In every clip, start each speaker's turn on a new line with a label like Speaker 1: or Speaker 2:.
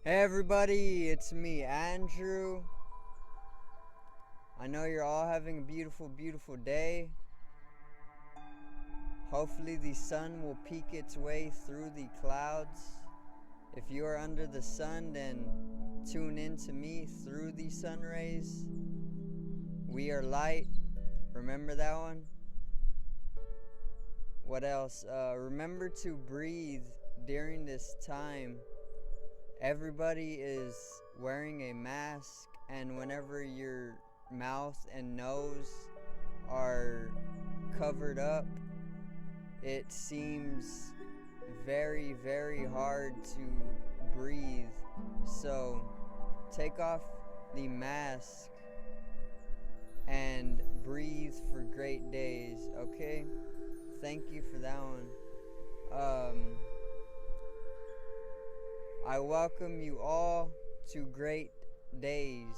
Speaker 1: Hey everybody, it's me, Andrew. I know you're all having a beautiful day. Hopefully the sun will peek its way through the clouds. If you are under the sun, then tune in to me through the sun rays. We are light. Remember that one? What else? Remember to breathe during this time. Everybody is wearing a mask, and whenever your mouth and nose are covered up, it seems very hard to breathe. So take off the mask and breathe for great days, okay? Thank you for that one. I welcome you all to Great Days.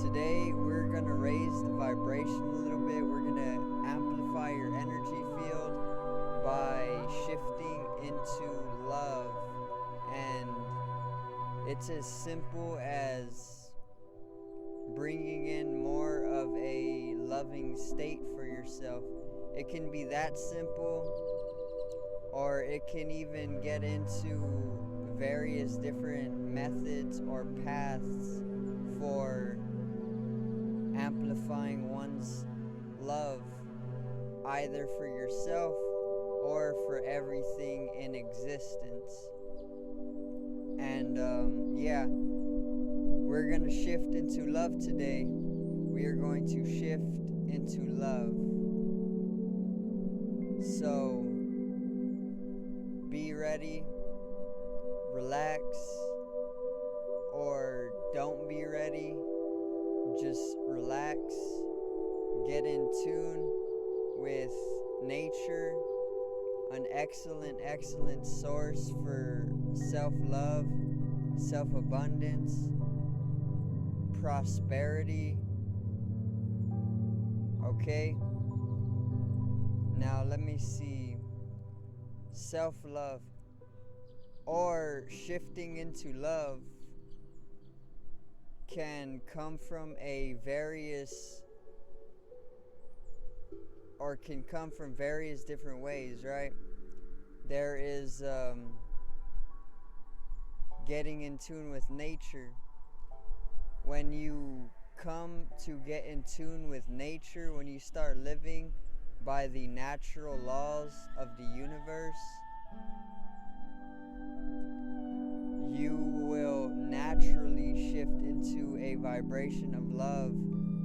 Speaker 1: Today we're going to raise the vibration a little bit. We're going to amplify your energy field by shifting into love. And it's as simple as bringing in more of a loving state for yourself. It can be that simple, or it can even get into various different methods or paths for amplifying one's love, either for yourself or for everything in existence. And we're going to shift into love today. We are going to shift into love. So be ready, relax, or don't be ready. Just relax, get in tune with nature, an excellent source for self-love, self-abundance, prosperity. Okay? Now let me see. Self-love or shifting into love can come from various different ways, right? There is getting in tune with nature. When you come to get in tune with nature, when you start living by the natural laws of the universe, you will naturally shift into a vibration of love,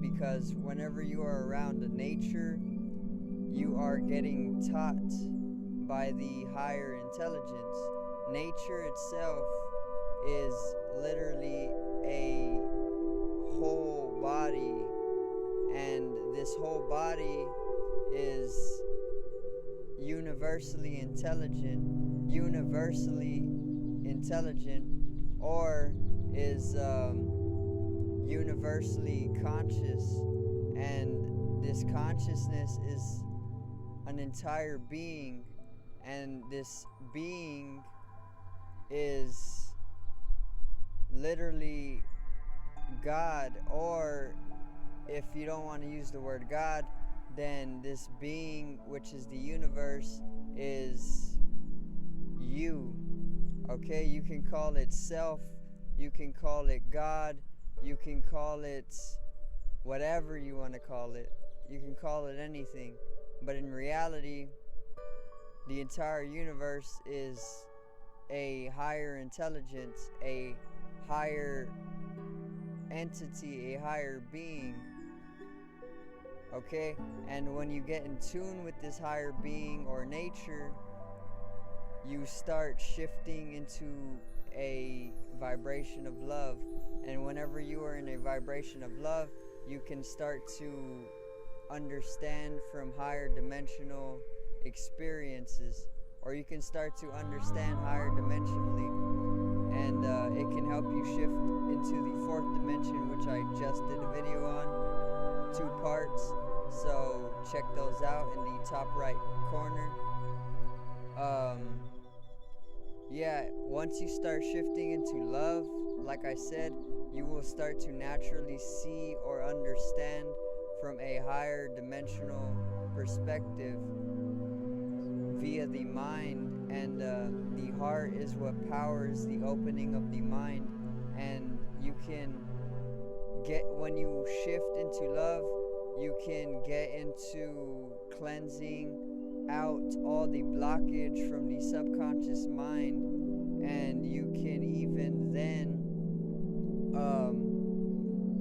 Speaker 1: because whenever you are around nature, you are getting taught by the higher intelligence. Nature itself is literally a whole body, and this whole body is universally intelligent, or is universally conscious. And this consciousness is an entire being, and this being is literally God. Or if you don't want to use the word God, then this being, which is the universe, is you. Okay, you can call it self, you can call it God, you can call it whatever you want to call it. You can call it anything. But in reality, the entire universe is a higher intelligence, a higher entity, a higher being. Okay? And when you get in tune with this higher being or nature, you start shifting into a vibration of love. And whenever you are in a vibration of love, you can start to understand from higher dimensional experiences, or you can start to understand higher dimensionally, and it can help you shift into the fourth dimension, which I just did a video on, 2 parts. So check those out in the top right corner. yeah, once you start shifting into love, like I said, you will start to naturally see or understand from a higher dimensional perspective via the mind, and the heart is what powers the opening of the mind. And you can get, when you shift into love, you can get into cleansing out all the blockage from the subconscious mind, and you can even then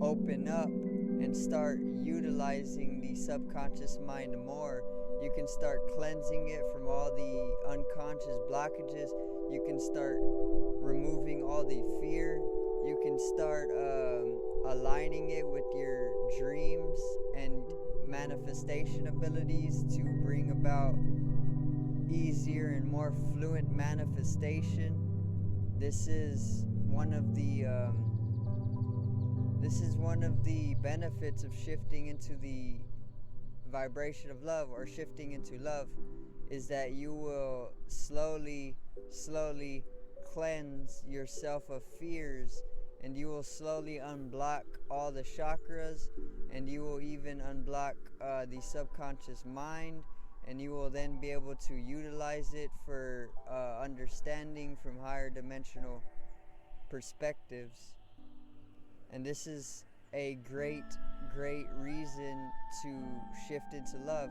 Speaker 1: open up and start utilizing the subconscious mind more. You can start cleansing it from all the unconscious blockages. You can start removing all the fear. You can start aligning it with your dreams and manifestation abilities to bring about easier and more fluent manifestation. This is one of the benefits of shifting into the vibration of love, or shifting into love, is that you will slowly cleanse yourself of fears, and you will slowly unblock all the chakras, and you will even unblock the subconscious mind, and you will then be able to utilize it for understanding from higher dimensional perspectives. And this is a great reason to shift into love.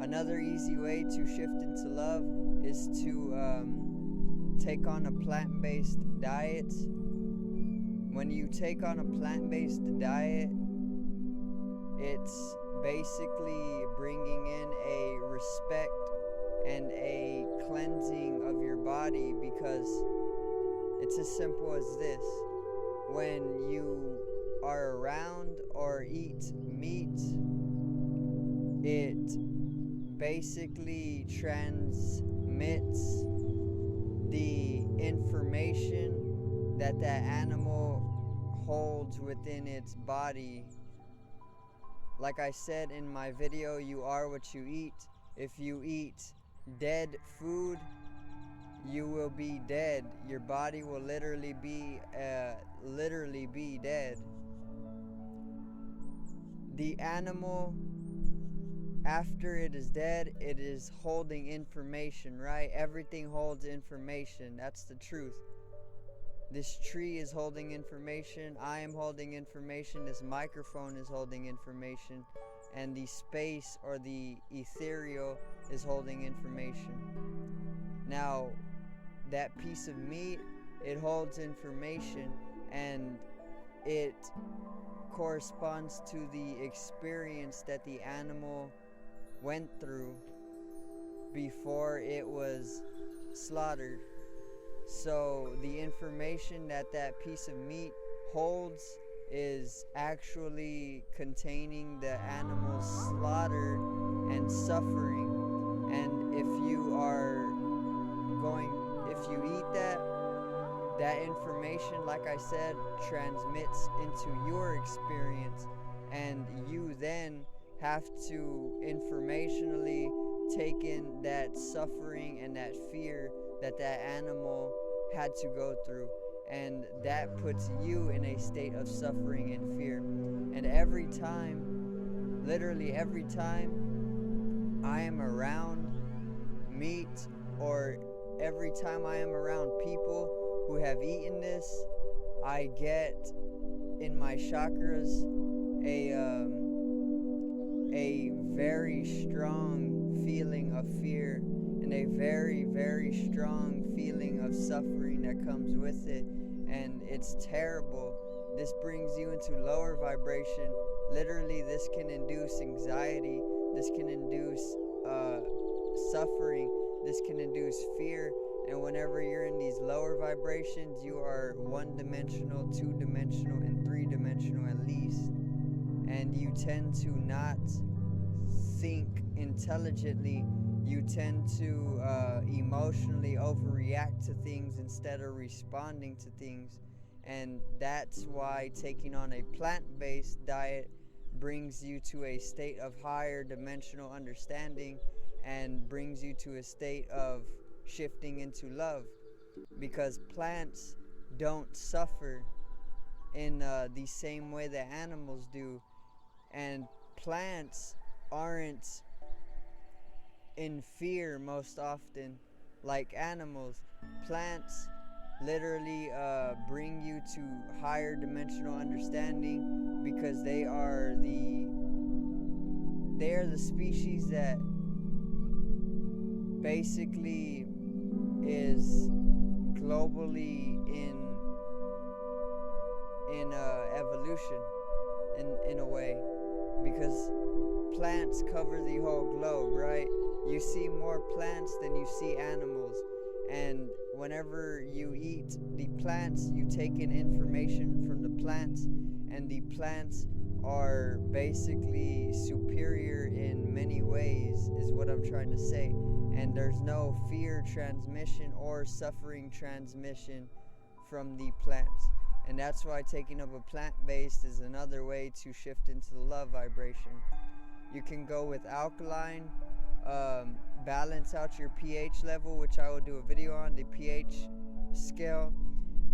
Speaker 1: Another easy way to shift into love is to take on a plant-based diet. When you take on a plant-based diet, it's basically bringing in a respect and a cleansing of your body, because it's as simple as this. When you are around or eat meat, it basically transmits the information that animal holds within its body. Like I said in my video, you are what you eat. If you eat dead food, you will be dead. Your body will literally be dead. The animal, after it is dead, it is holding information, right? Everything holds information. That's the truth. This tree is holding information. I am holding information. This microphone is holding information. And the space, or the ethereal, is holding information. Now, that piece of meat, it holds information, and it corresponds to the experience that the animal went through before it was slaughtered. So the information that piece of meat holds is actually containing the animal's slaughter and suffering. And if you eat that information, like I said, transmits into your experience, and you then have to informationally take in that suffering and that fear that animal had to go through, and that puts you in a state of suffering and fear. And every time, literally every time I am around meat, or every time I am around people who have eaten this, I get in my chakras a very strong feeling of fear, and a very, very strong feeling of suffering that comes with it. And it's terrible. This brings you into lower vibration. Literally, this can induce anxiety. This can induce suffering. This can induce fear. And whenever you're in these lower vibrations, you are one-dimensional, two-dimensional, and three-dimensional at least. And you tend to not think intelligently. You tend to emotionally overreact to things instead of responding to things. And that's why taking on a plant-based diet brings you to a state of higher dimensional understanding, and brings you to a state of shifting into love, because plants don't suffer in the same way that animals do, and plants aren't in fear most often like animals. Plants literally bring you to higher dimensional understanding, because they are the species that basically is globally in evolution in a way, because plants cover the whole globe, right? You see more plants than you see animals, and whenever you eat the plants, you take in information from the plants, and the plants are basically superior in many ways, is what I'm trying to say. And there's no fear transmission or suffering transmission from the plants. And that's why taking up a plant-based is another way to shift into the love vibration. You can go with alkaline, balance out your pH level, which I will do a video on, the pH scale.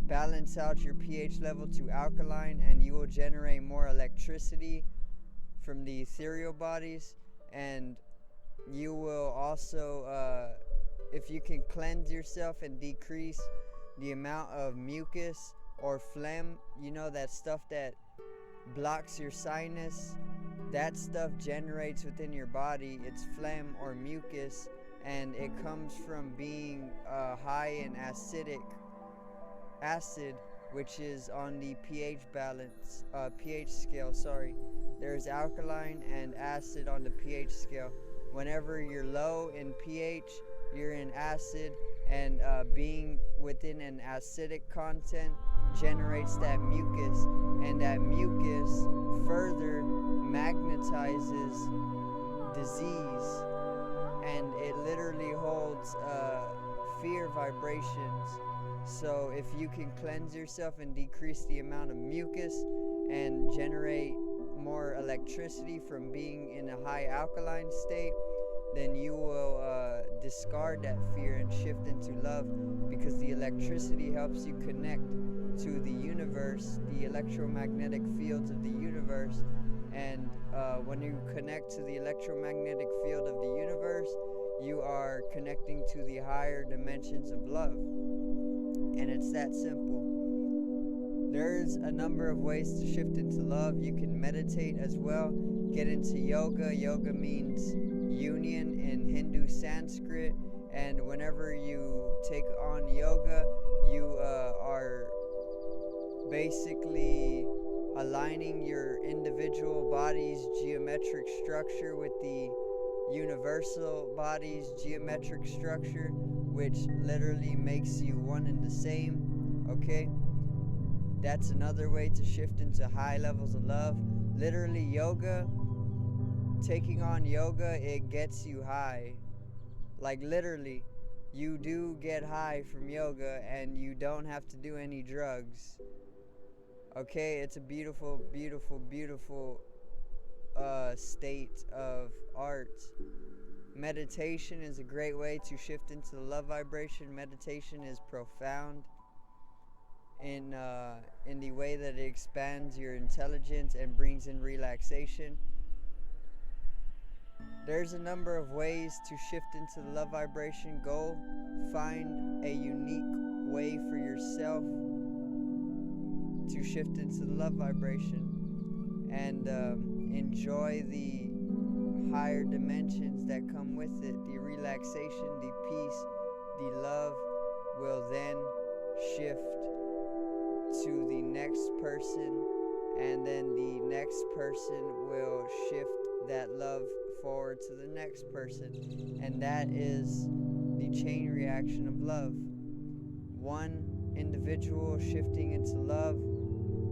Speaker 1: Balance out your pH level to alkaline, and you will generate more electricity from the ethereal bodies. And you will also, if you can cleanse yourself and decrease the amount of mucus or phlegm, you know, that stuff that blocks your sinus, that stuff generates within your body. It's phlegm or mucus, and it comes from being high in acid, which is on the pH scale. There's alkaline and acid on the pH scale. Whenever you're low in pH, you're in acid, and being within an acidic content generates that mucus, and that mucus further magnetizes disease, and it literally holds fear vibrations. So if you can cleanse yourself and decrease the amount of mucus and generate more electricity from being in a high alkaline state, then you will discard that fear and shift into love, because the electricity helps you connect to the universe, the electromagnetic fields of the universe. And when you connect to the electromagnetic field of the universe, you are connecting to the higher dimensions of love. And it's that simple. There's a number of ways to shift into love. You can meditate as well. Get into yoga. Yoga means union in Hindu Sanskrit. And whenever you take on yoga, you are basically aligning your individual body's geometric structure with the universal body's geometric structure, which literally makes you one and the same. Okay? That's another way to shift into high levels of love. Literally, yoga, taking on yoga, it gets you high. Like literally, you do get high from yoga, and you don't have to do any drugs. Okay, it's a beautiful, beautiful, beautiful state of art. Meditation is a great way to shift into the love vibration. Meditation is profound in the way that it expands your intelligence and brings in relaxation. There's a number of ways to shift into the love vibration. Go find a unique way for yourself to shift into the love vibration, and enjoy the higher dimensions that come with it. The relaxation, the peace, the love will then shift to the next person, and then the next person will shift that love forward to the next person. And that is the chain reaction of love. One individual shifting into love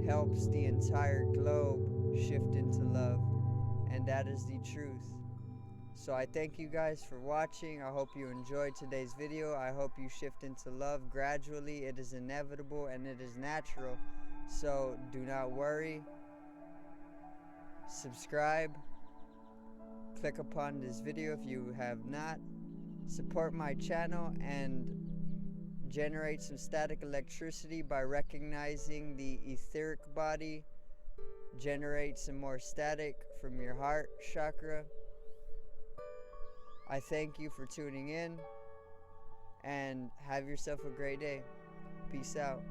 Speaker 1: helps the entire globe shift into love, and that is the truth. So I thank you guys for watching. I hope you enjoyed today's video. I hope you shift into love gradually. It is inevitable and it is natural, so do not worry. Subscribe, click upon this video if you have not, Support my channel and generate some static electricity by recognizing the etheric body. Generate some more static from your heart chakra. I thank you for tuning in and have yourself a great day. Peace out.